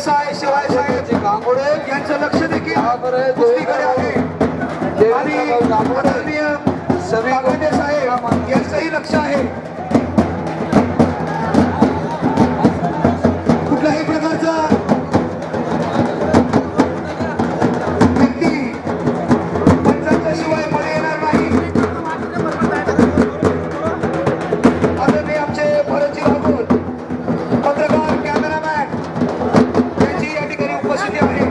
देसाई शिवाय साहेब गांगोडे यांचं लक्ष देखील कुस्तीकडे आहे आणि आदरणीय सभी साहेब यांचंही लक्ष आहे. कुठल्याही प्रकारचा व्यक्ती पंचांच्या शिवाय मध्ये येणार नाही. आदरणीय आमचे भरतजी राठोड पत्रकार कॅमेरामॅन यांची या ठिकाणी उपस्थिती आहे.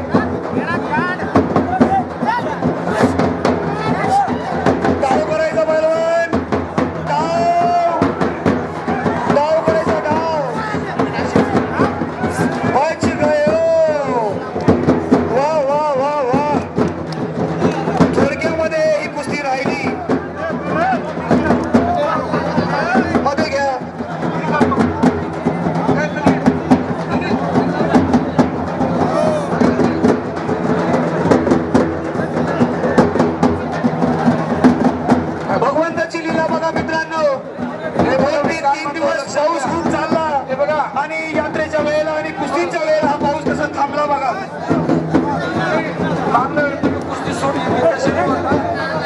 आणि यात्रेच्या वेळेला आणि कुस्तीच्या वेळेला हा पाऊस कसा थांबला बघा. कुस्ती सोडली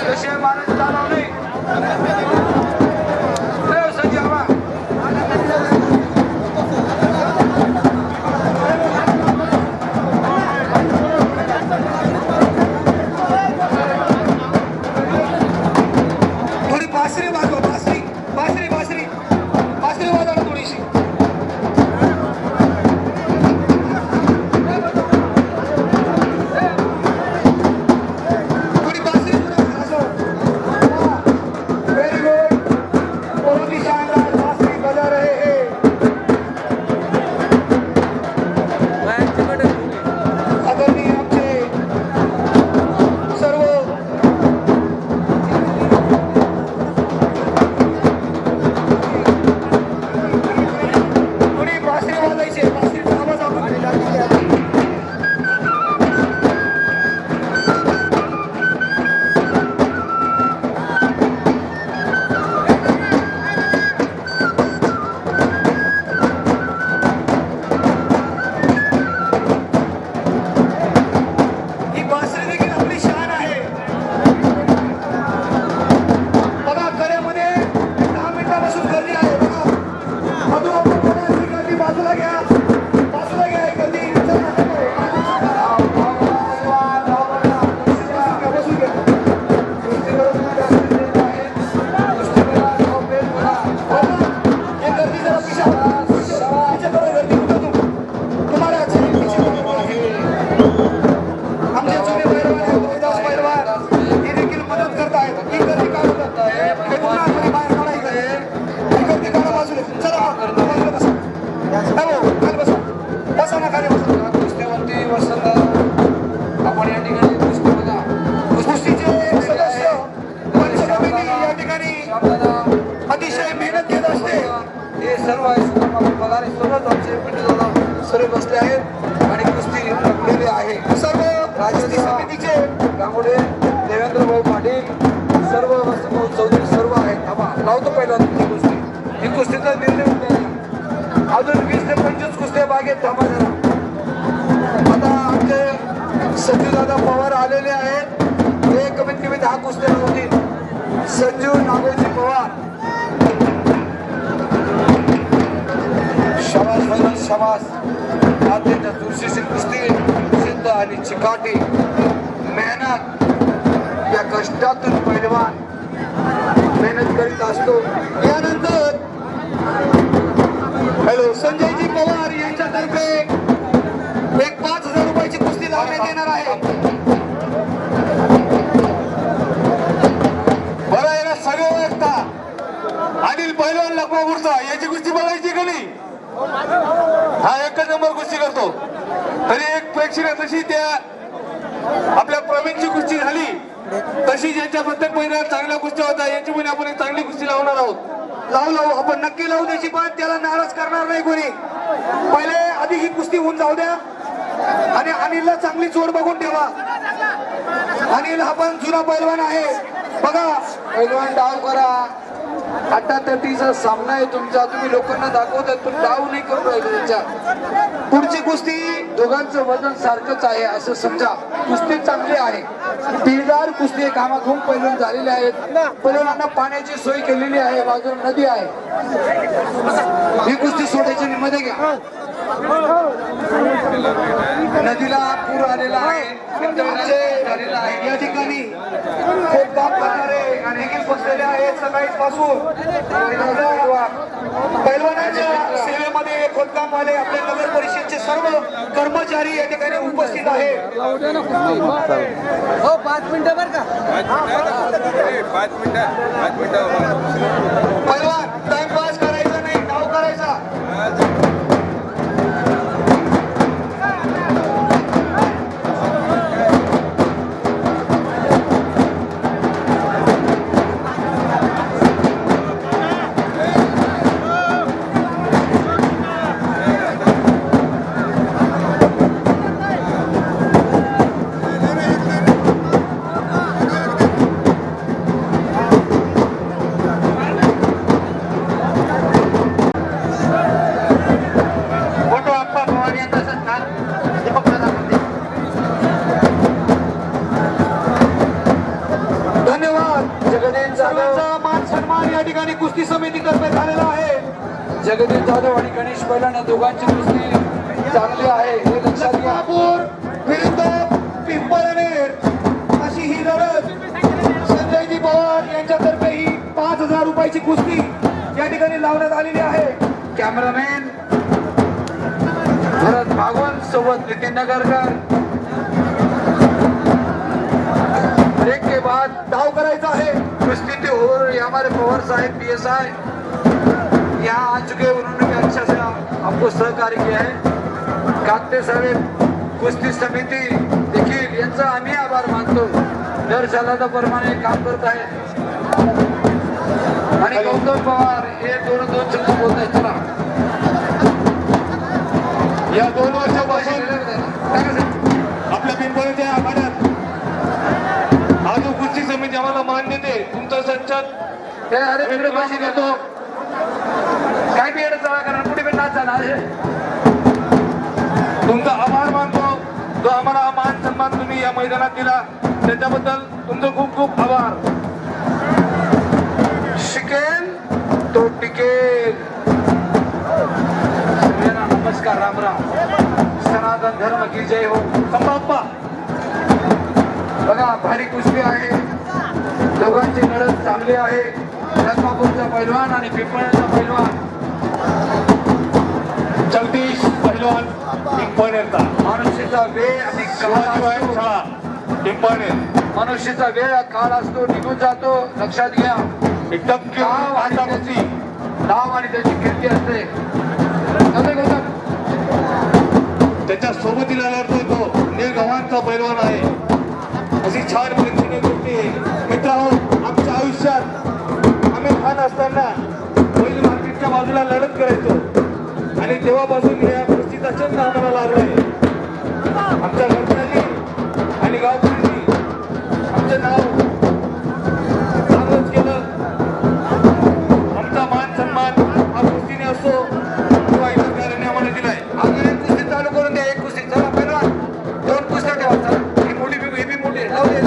कशी मारायचं चालव नाही. थोडी बासरी वाजवा. बासरी बासरी बासरी बासरी वाजवा थोडीशी. अतिशय मेहनत घेत असते. हे सर्व पगार सर्व बसले आहेत आणि कुस्ती रंगलेले आहे. सर्व राज्य समितीचे गांगोडे देवेंद्र भाऊ पाटील सर्व वसंतभाऊ चौधरी सर्व आहेत. थांबा लावतो पहिला तुमची कुस्ती. ही कुस्तीचा निर्णय होता. अजून 20 ते 25 कुस्त्या बागेत. थांबा जरा. आता आमचे संजूदादा पवार आलेले आहेत. हे कमीत कमी 10 कुस्त्या होतील. संजू नागोजी पवार. शाबास शाबास. अत्यंत दुर्शिक्षित कुस्ती सिद्ध आणि चिकाटी मेहनत. या कष्टातून पैलवान मेहनत करीत असतो. यानंतर हॅलो संजयजी पवार यांच्यातर्फे एक 5000 रुपयाची कुस्ती लावण्यात येणार आहे. बरं याला सगळे ओळखता. अनिल पैलवान लखमापूरचा याची कुस्ती बघायची का नाही? हा एकच नंबर कुस्ती करतो. तरी एक प्रेक्षक जशी त्या आपल्या प्रवीणची कुस्ती झाली तशी ज्यांच्या प्रत्येक महिन्यात चांगल्या कुस्त्या होत्या यांची पण आपण एक चांगली कुस्ती लावणार आहोत. लावू आपण नक्की लावू त्याची. पण त्याला नाराज करणार नाही कोणी. पहिले आधी ही कुस्ती होऊन जाऊ द्या आणि अनिलला चांगली जोड बघून ठेवा. अनिल हा पण जुना पैलवान आहे बघा. पैलवान डाव करा. अट्टातटीचा सामना आहे तुमचा. तुम्ही लोकांना दाखवतात पण डाव नाही करून राहिले त्यांच्या. पुढची कुस्ती दोघांचं वजन सारखंच आहे असं समजा. कुस्ती चांगली आहे. 3000 कुस्ती कामाखूम पैलवान झालेले आहेत. पैलवानांना पाण्याची सोय केलेली आहे. बाजूला नदी आहे. ही कुस्ती सोडायची मध्ये घ्या. नदीला पूर आलेला आहे. या ठिकाणी खूप काम करणारे अनेक बसलेले आहेत सकाळी पासून. पैलवानांच्या सेवेमध्ये खोदकामवाले आपल्या नगर परिषदचे सर्व कर्मचारी या ठिकाणी उपस्थित आहेत. 5 मिनिटं बरं का. 5 मिनिटं. पैलवान टाइमपास करायचा नाही, डाव करायचा. कुस्ती समिती तर्फे झालेला आहे. जगदीश जाधव आणि गणेश पैलवान या दोघांची कुस्ती चांगली आहे हे लक्षात घ्या. विरुद्ध पिंपळनेर अशी ही लढत संजयजी पवार यांच्यातर्फे ही 5000 रुपयाची कुस्ती या ठिकाणी लावण्यात आलेली आहे. कॅमेरामॅन भरत भागवत सोबत नितीन नगरकर. ब्रेक के बाद दाव करायचा है. कुश्ती पे और ये हमारे पवार साहब PSI यहाँ आ चुके हैं. उन्होंने भी अच्छा से आपको सहकार्य किया है. काकते साहेब कुस्ती समिती देखील यांचा आम्ही आभार मानतो. दर प्रमाणे काम करत आहेत. आणि गौतम पवार हे दोन शब्द बोलत आहेत. चला या 2 वर्षापासून आपल्या पिंपळच्या आखाड्यात हा जो कुस्ती समिती आम्हाला मान देते. तुमचा संचात अरे तिकडे पैसे देतो काय बी येणं चला कारण पुढे पण नाच जाणार. तुमचा आभार मानतो. जो आम्हाला मान सन्मान तुम्ही या मैदानात दिला त्याच्याबद्दल तुमचं खूप खूप आभार. शिकेल तो टिकेल. सगळ्यांना नमस्कार. राम राम. सनातन धर्म की जय हो. संभाप्पा बघा भारी कुस्ती आहे. दोघांची लढत चांगली आहे. रत्नापूरचा पैलवान आणि पिंपळनेरचा पैलवान. जगदीश पैलवान पिंपळनेरचा. मनुष्याचा वेळ आणि पिंपळनेर. मनुष्याचा वेळ काळ असतो निघून जातो. लक्षात घ्या. एकदम नाव आणि त्याची कीर्ती असते. त्याच्या सोबतीला लढतोय तो निळगव्हाणचा पैलवान आहे. अशी छान प्रेक्षणीय गोष्टी मित्रांनो. आमच्या आयुष्यात आम्ही लहान असताना बैल मार्केटच्या बाजूला लढत करायचो आणि तेव्हापासून या कुस्तीचा छंद आम्हाला लागलाय. आमच्या घरच्यांनी आणि गावकऱ्यांनी आमचं नाव चांगलंच केलं. आमचा मान सन्मान हा कुस्तीने असो किंवा इतर कार्याने आम्हाला दिलाय. आम्ही कुस्ती चालू करून द्या. एक कुस्ती चला पहिला 2 कुस्त्या ठेवा. चला ही मोठी ही मोठी लावू दे.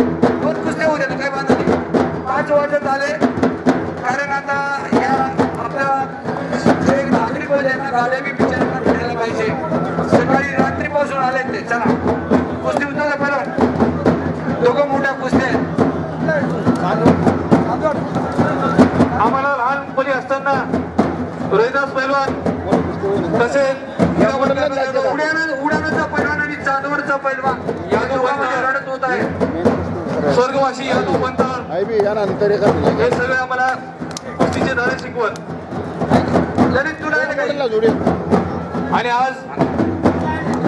2 कुस्त्या होऊ दे काय बांधा. 5 वाजत आले कारण आता या आपल्या एक नागरी पाहिजे यांना गाड्या बी बिचारांना फिरायला पाहिजे. सकाळी रात्रीपासून आले ते. चला कुस्ती उतरला पहिला. दोघं मोठ्या कुस्त्या आहेत. आम्हाला लहानपणी असताना रोहिदास पैलवान तसेच उड्यानाचा पैलवान आणि चांदवडचा पैलवान या दोघांमध्ये लढत होत आहे. स्वर्गवासी यादव पंत हे सगळे आम्हाला कुस्तीचे धडे शिकवत. ललित तुला आणि आज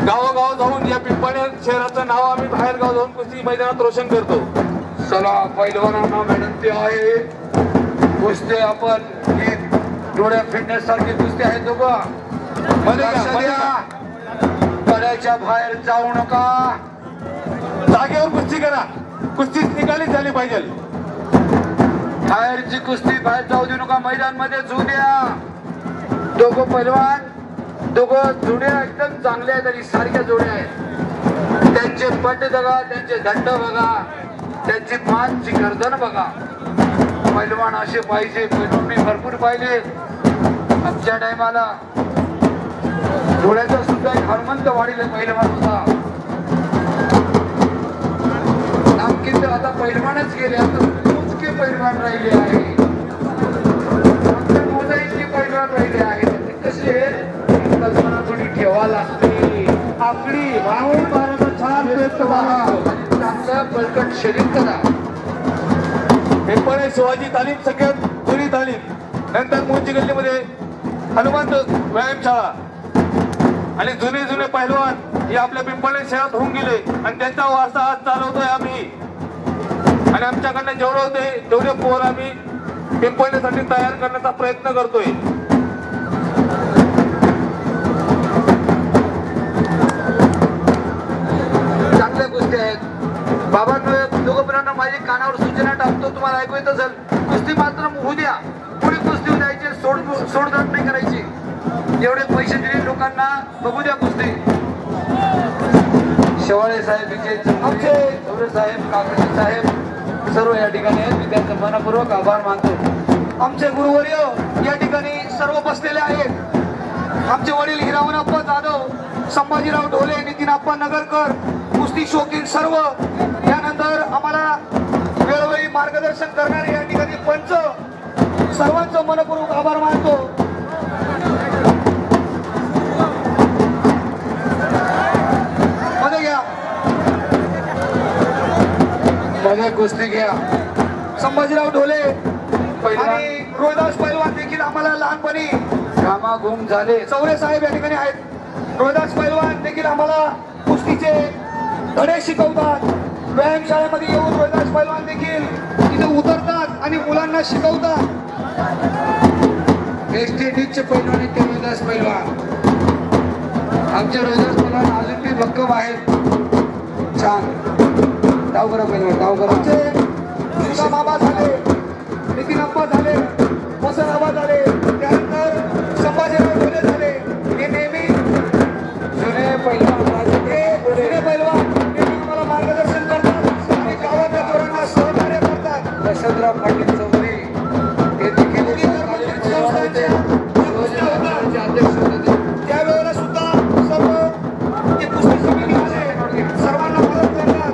गावोगाव जाऊन या पिंपळनेर शहराचं नाव आम्ही बाहेर गाव जाऊन कुस्ती मैदानात रोशन करतो. चला पैलवानांना विनंती आहे. कुस्ती आपण डोळ्या फिरण्यासारखी कुस्ती आहे. दोघं कड्याच्या बाहेर जाऊ नका. जागेवर कुस्ती करा. कुस्ती निकाली झाली पाहिजे. बाहेरची कुस्ती बाहेर जाऊ देऊ नका, मैदान मध्ये जाऊ द्या. दोघं पैलवान दोघं जोड्या एकदम चांगल्या आहेत आणि सारख्या जोड्या आहेत. त्यांचे पट बघा, त्यांचे दंड बघा, त्यांची मानची गर्दन बघा. पैलवान असे पाहिजे, पैलवान मी भरपूर पाहिले आमच्या टायमाला. डोळ्याचा सुद्धा एक हनुमंत वाढीले पैलवान होता. नामकीन तर आता पैलवानच गेले, आता मोजके पैलवान राहिले आहे. मोजाईचे पैलवान राहिले आहेत. कसे कल्पना थोडी ठेवा लागते. आपली वाहून भारत छान चांगलं बळकट शरीर करा. पिंपळे शिवाजी तालीम सगळ्यात जुनी तालीम. नंतर मूळची गल्लीमध्ये हनुमंत व्यायामशाळा आणि जुने जुने पैलवान हे आपल्या पिंपळे शहरात होऊन गेले आणि त्यांचा वारसा आज चालवतोय आम्ही. आणि आमच्याकडनं जेवढं होते तेवढे पोर आम्ही पिंपळेसाठी तयार करण्याचा प्रयत्न करतोय. चांगल्या गोष्टी आहेत. बाबांनो दोघं मुलांना माझी कानावर सूचना टाकतो, तुम्हाला ऐकू येत असेल. कुस्ती मात्र होऊ द्या, पुढे कुस्ती द्यायची, सोडदाट नाही करायची. एवढे पैसे दिले लोकांना, बघू द्या कुस्ती. शेवाळे साहेब, विजय आमचे चौरे साहेब, काकडे साहेब सर्व या ठिकाणी आहेत. मी त्यांचा मनपूर्वक आभार मानतो. आमचे गुरुवर्य या ठिकाणी सर्व बसलेले आहेत. आमचे वडील हिरावणप्पा जाधव, संभाजीराव ढोले, नितीनप्पा नगरकर, कुस्ती शौकीन सर्व. त्यानंतर आम्हाला वेळोवेळी मार्गदर्शन करणारे या ठिकाणी पंच, सर्वांचं मनपूर्वक आभार मानतो. मध्ये घ्या, मध्ये कुस्ती घ्या. संभाजीराव ढोले आणि रोहिदास पैलवान देखील आम्हाला लहानपणी घामाघूम झाले. चौरे साहेब या ठिकाणी आहेत. रोहिदास पैलवान देखील आम्हाला कुस्तीचे धडे शिकवतात. व्यायामशाळेमध्ये येऊन रोहिदास पैलवान देखील तिथे उतरतात आणि मुलांना शिकवतात. एसटीडीचे पैलवान ते रोहिदास पैलवान. आमचे रोहिदास पैलवान अजून बी भक्कम आहेत. छान धाव करा पैलवान, धाव करा. आमचे मामा झाले, नितीनप्पा झाले, वसंतआबा झाले, त्यानंतर संभाजीराव ढोले झाले. हे नेहमी जुने पैलवान, जुने पैलवान आम्हाला मार्गदर्शन करतात आणि गावाच्या पोरांना सहकार्य करतात. यशवंतराव पाटील चौधरी हे देखील अध्यक्ष होते. त्यावेळेला सुद्धा सर्व जे कुस्ती समिती आहे सर्वांना मदत करतात.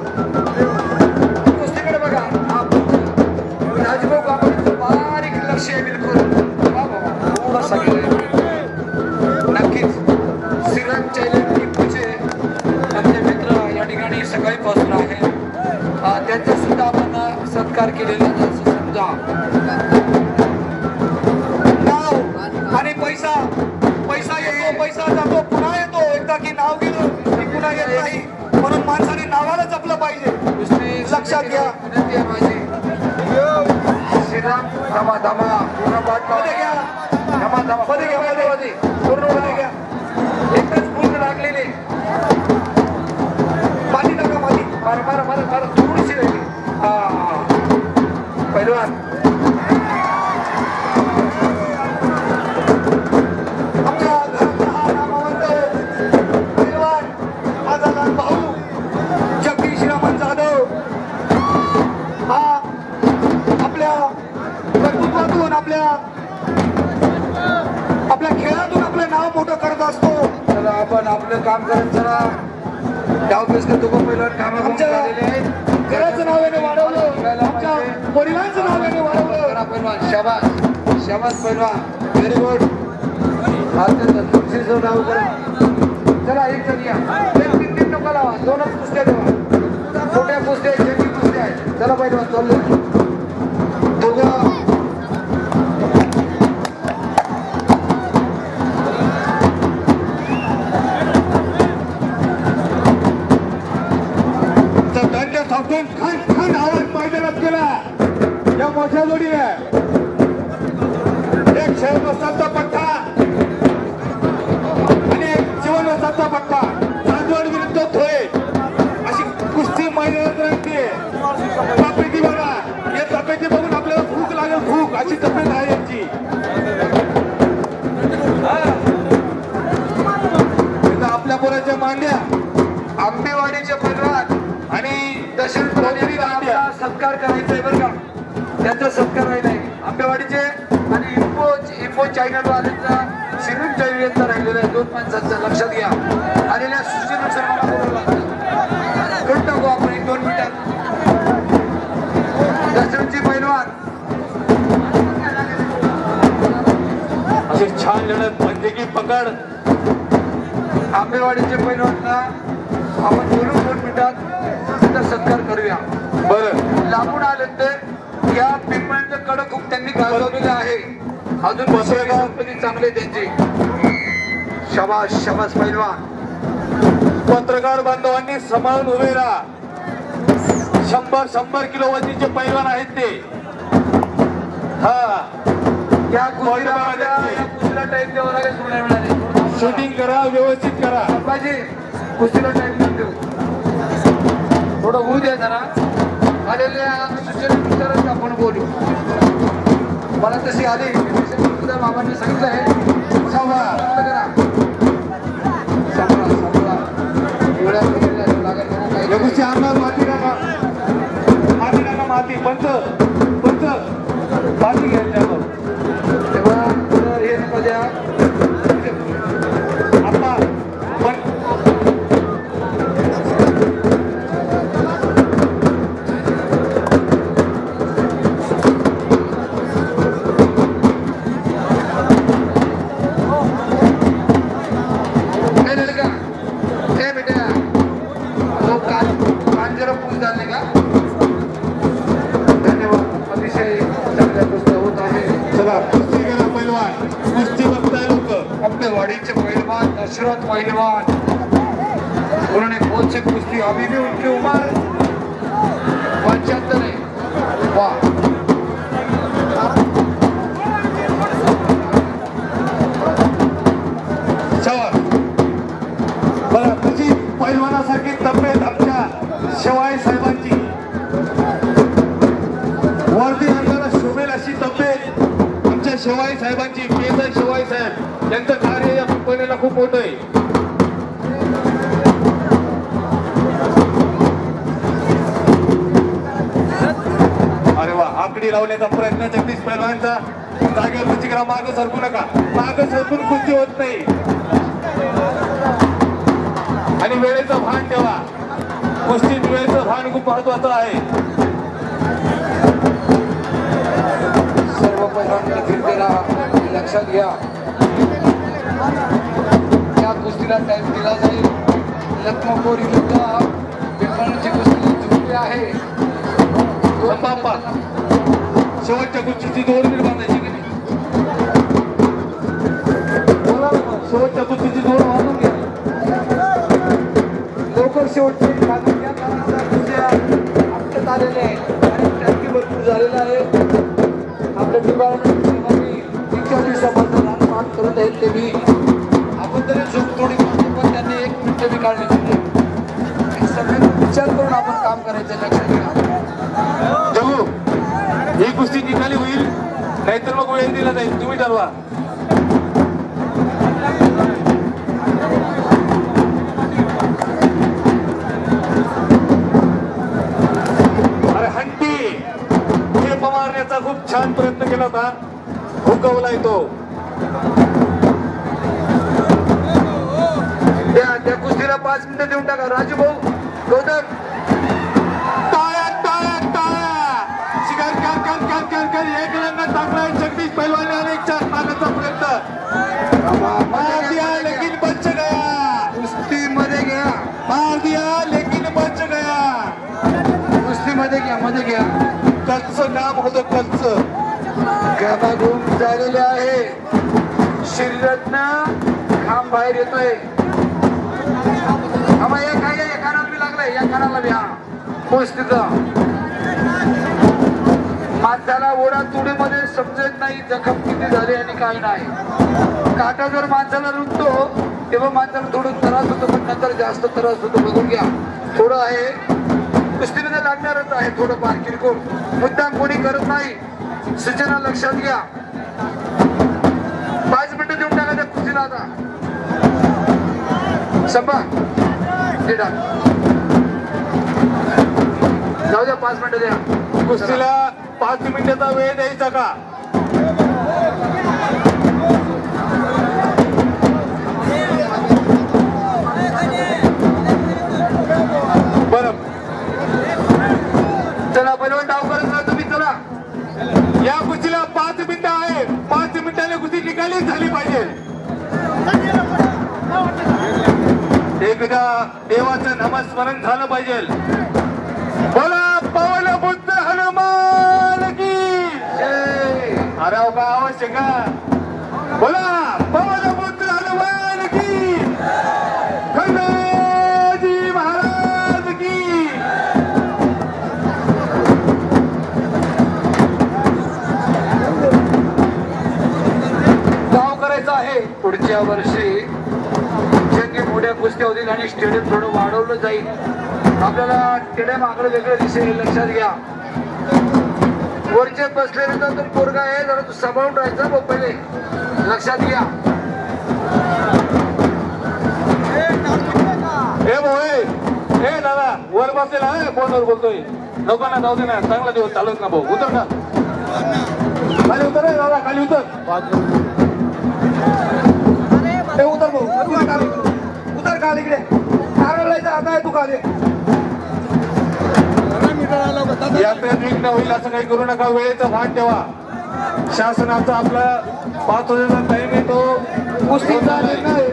कुस्तीकडे बघा, राजभाऊ कांबळेचं बारीक लक्ष आहे बिलकुल. थोडासा नक्कीच श्रीराम चैलंजी पुढचे आमचे मित्र या ठिकाणी सकाळीपासून आहे. त्यांचा सुद्धा आपण सत्कार केलेला असं समजा. नाव आणि पैसा, पैसा येतो पैसा जातो, पुन्हा येतो. एकदा की नाव गेलं की पुन्हा येत नाही. म्हणून माणसाने नावाला जपलं पाहिजे, लक्षात घ्या. विनंती आहे माझी. श्रीराम धामा धामा पूर्ण पाठ मध्ये घ्या. धामा धामा मध्ये घ्या, मध्ये मध्ये पूर्ण मध्ये घ्या. एकच पूर्ण लागलेले माती टाका, माती मारा मारा मारा मारा. थोडीशी राहिली. पैलवान आमच्या घरातला हा नामवंत पैलवान माझा लहान भाऊ जगदीश रामन जाधव. हा आपल्या कर्तृत्वातून, आपल्या खेळातून आपलं नाव मोठं करत असतो. चला आपण आपलं काम करत चला. डावपेच दोघं पैलवान कामाला झालेले आहेत. घराचं नावाने वाढवलं, आमच्या वडिलांचं नावाने वाढवलं. पैलवान शाबास, शाबास पैलवान, व्हेरी गुड. तुमची नाव करा. चला एक जण या. एक तीन नका लावा, दोनच कुस्त्या देवा. छोट्या कुस्त्या आहेत, छोटी कुस्त्या आहेत. चला पैलवान चालले दोघं. खान खान आवाज मैदानात केला या मोठ्या जोडीने. एक शहरचा पट्टा आणि एक जीवनचा पट्टा. चांदवड विरुद्ध थोय अशी कुस्ती मैदानात रंगते. तपेती बघा, या तपेती बघून आपल्याला भूक लागत अशी तब्येत आहे यांची. इथं आपल्या पोराच्या मांड्या आंबेवाडीचे पैलवान आणि दशरथ चौधरी मांड्या सत्कार करायचा आहे बरं का. त्यांचा सत्कार राहिलाय आंबेवाडीचे आणि इम्पो चायनाला आलेला सिमेंट जैविकता राहिलेला आहे. 2 माणसांचा लक्षात घ्या. आलेल्या सूचनेनुसार मला बोलावं लागतं. करून टाकू आपण 1-2 मिनिटात. दशरथजी पैलवान अशी छान लढत म्हणजे की पकड. आंबेवाडीचे पैलवानला आपण बोलून 2 मिनिटात त्यांचा सत्कार करूया. बरं लांबून आले ते या पिंपळाचं कडक खूप त्यांनी गाजवलेलं आहे. अजून गणपती चांगले त्यांचे. शाबास शाबास पैलवान. पत्रकार बांधवांनी सांभाळून उभे राहा. 100 किलो वजनीचे पैलवान आहेत ते. हा या कुस्तीला टाईम द्यावा लागेल. थोड्या वेळाने शूटिंग करा, व्यवस्थित करा. संभाजी कुस्तीला टाईम देऊ. थोडं होऊ द्या जरा. आलेल्या सूचनेनुसारच आपण बोलू. मला तशी आली बाबांनी सांगितलं आहे. लगूची अंदाज माती टाका माती पंच माती घ्यायच्या तेव्हा हे नको द्या. आता आंबेवाडीचे पैलवान दशरथ पैलवान उन्होंने बहुत से कुश्ती अभी भी उनकी उम्र 75 है. वाह बरं तुझी पैलवानासारखी तब्येत आमच्या शेवाळे साहेबांची. वर्दी अंगाला शोभेल अशी तब्येत आमच्या शेवाळे साहेबांची. पेदा शेवाळे साहेब यांचं कार्य या पिंपळनेरला खूप मोठं आहे. अरे वा आकडी लावण्याचा प्रयत्न जगदीश पैलवानचा. जागेवर कुस्ती करा. मागं सरकू नका. मागं सरकून कुस्ती होत नाही. आणि वेळेचं भान ठेवा. कुस्तीत वेळेचं भान खूप महत्वाचं आहे. सर्व पैलवानांनी फिरतेला लक्षात घ्या. या कुस्तीला टाइम दिला जाईल. लखनौर विरुद्ध पिंपळनेरची कुस्ती जिंकली आहे. बाप्पा शेवटच्या कुस्तीची जोड बांधायची की नाही. शेवटच्या कुस्तीची जोड बांधून घ्या लवकर. शेवटचे बांधून घ्या. आमच्यात आलेले आहे आणि टँकी भरपूर झालेला आहे. आपल्या डिपार्टमेंटची 3-4 दिवसापासून पाठ करत आहेत ते मी. आपण तरी झोप थोडी पण त्यांनी 1 मिनिट बी काढली नाही. सगळ्यांनी विचार करून आपण काम करायचं. लक्षात घ्या. जगू ही कुस्ती निकाली होईल नाहीतर मग वेळ दिला जाईल. तुम्ही ठरवा. अरे हंटी खेप मारण्याचा खूप छान प्रयत्न केला होता. हुकवलाय तो. त्या कुस्तीला 5 मिनिटं देऊन टाका. राजू भाऊ गौतम एक रंग टाकलाय जगदीश पैलवान ने. अनेक चार मारण्याचा प्रयत्न मार दिया लेकिन बच गया. कुस्ती मध्ये घ्या. मार दिया लेकिन बच गया. कुस्ती मध्ये घ्या. मध्ये घ्या. कच्चं नाम होतं कच्चं. घामाघूम झालेले आहे. शरीरातनं घाम बाहेर येतोय. आम्हा या कानाला बी लागलाय. या कानाला बी. हा कुस्तीचा माणसाला ओढा तुडीमध्ये समजत नाही जखम किती झाली आणि काय नाही. काटा जर माणसाला रुंदतो तेव्हा माणसाला थोडं त्रास होतो पण नंतर जास्त त्रास होतो. बघून घ्या. थोडं आहे कुस्तीमध्ये लागणारच आहे. थोडं फार किरकोळ मुद्दाम कोणी करत नाही. सूचना लक्षात घ्या. 5 मिनिटं देऊन टाका त्या कुस्तीला आता. संपा जाऊ द्या, 5 मिनिटं द्या. कुस्तीला 5 मिनिटाचा वेळ द्यायचा का? बरं, चला पहिलवान डाव करत राहा तुम्ही. चला या कुस्तीला 5 मिनिटं आहे. 5 मिनिटाने कुस्ती निकाली झाली पाहिजे. एकदा देवाचं नामस्मरण झालं पाहिजे. बोला पवन बुद्ध हनुमान की जय. हराव का आवश्यक का? बोला पवन बुद्ध हनुमान की, खंडोजी महाराज की. डाव करायचा आहे. पुढच्या वर्षी जंगी मोठ्या कुस्त्या होतील आणि स्टेडियम थोडं वाढवलं जाईल. आपल्याला स्टेडियम आकडे वेगळं दिसेल, लक्षात घ्या. वरचे बसलेले तर पोरगा आहे, जरा तू सांभाळून राहायचा बघ पहिले, लक्षात घ्या. हे भाऊ, हे दादा वर बसलेला आहे, फोनवर बोलतोय. नको ना, जाऊ दे ना, चांगला दिवस चालूच ना भाऊ. उतर ना, खाली उतर रे दादा, खाली उतर. हे उतर भाऊ, उतर खाली इकडे. कारवायचा आता आहे तू खाली. यात्रेत विघ्न होईल असं काही करू नका. वेळेचा भान ठेवा. शासनाचा आपला 5 वाजेचा टाइम येतो. कुस्तीचा निर्णय